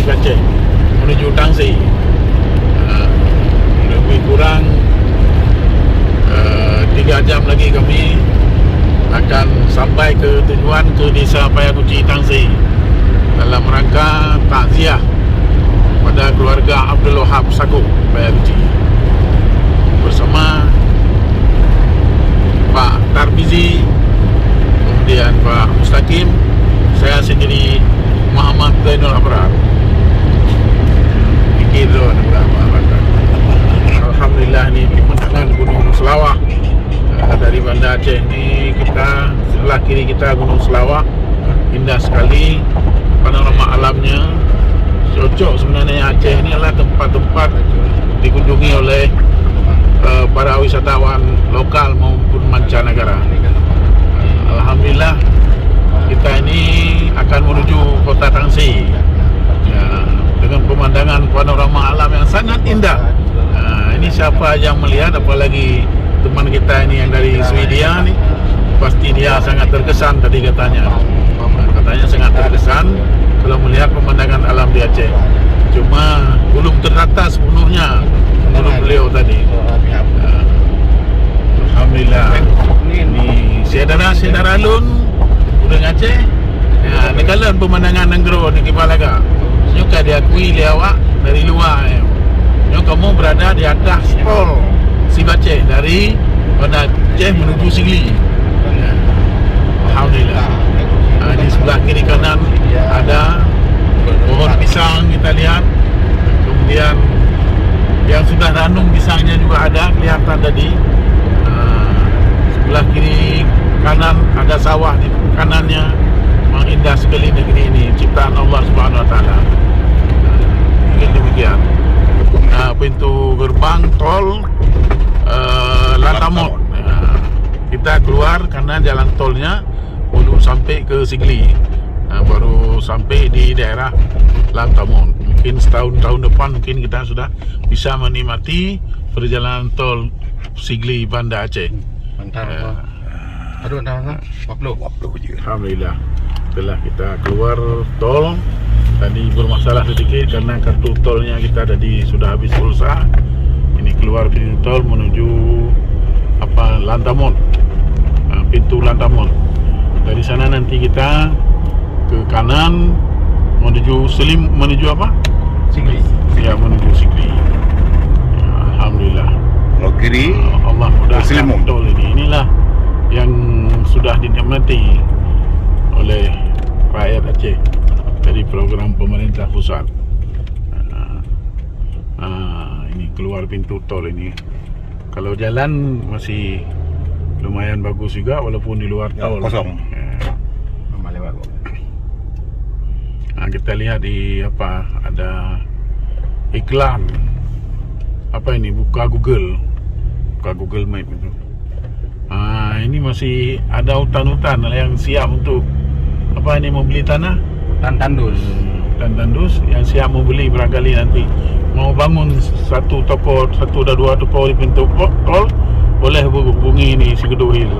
Aceh menuju Tangsi. Lebih kurang 3 jam lagi kami akan sampai ke tujuan, ke desa Payakuci Tangsi, dalam rangka takziah pada keluarga Abdul Wahab Saguk Payakuci bersama Pak Tarmizi, kemudian Pak Mustaqim, saya sendiri Muhammad Zainul Abrar. Fikir dulu alhamdulillah ni pemandangan Gunung Selawah dari Banda Aceh ni. Kita sebelah kiri kita Gunung Selawah, indah sekali panorama alamnya. Cocok sebenarnya Aceh ni adalah tempat-tempat dikunjungi oleh para wisatawan lokal maupun mancanegara. Alhamdulillah kita ini akan menuju kota Tangsi ya, dengan pemandangan panorama alam yang sangat indah. Ini siapa yang melihat, apalagi teman kita ini yang dari Swedia nih, pasti dia sangat terkesan tadi katanya. Katanya sangat terkesan kalau melihat pemandangan alam di Aceh. Cuma belum tertata sepenuhnya menurut beliau tadi. Alhamdulillah. Ini saudara-saudara Lun Udang Aceh. Ya, nekalan pemandangan Nenggro di Kipalaga. Nyuka diakui oleh awak dari luar. Kamu berada di atas tol Sib Aceh dari Banda Aceh menuju Sigli. Alhamdulillah. Di sebelah kiri kanan ada pohon pisang kita lihat. Kemudian yang sudah ranum pisangnya juga ada kelihatan tadi. Sebelah kiri kanan ada sawah di kanannya. Memang indah sekali negeri ini, ciptaan Allah Subhanahu Wa Taala. Mungkin demikian. Pintu gerbang tol Lantamot. Kita keluar karena jalan tolnya belum sampai ke Sigli, baru sampai di daerah Lantamot. Mungkin tahun depan mungkin kita sudah bisa menikmati perjalanan tol Sigli Banda Aceh. Aduh, dah 40 je. Alhamdulillah setelah kita keluar tol. Tadi bermasalah sedikit karena kartu tolnya kita tadi sudah habis pulsa. Ini keluar pintu tol menuju Lantamot, pintu Lantamot. Dari sana nanti kita ke kanan menuju Sigli. Ya, menuju Sigli. Ya, alhamdulillah. Kalau kiri Allah mudahkan tol ini. Inilah yang sudah dinikmati oleh rakyat Aceh dari program pemerintah pusat. Ini keluar pintu tol ini. Kalau jalan masih lumayan bagus juga walaupun di luar tol kosong. Kita lihat di ada iklan. Apa ini? Buka Google Map itu. Ini masih ada hutan-hutan yang siap untuk membeli tanah. Tandus yang siap membeli barangkali nanti mau bangun satu atau dua toko di pintu tol, boleh hubungi ini si Kedua Hill.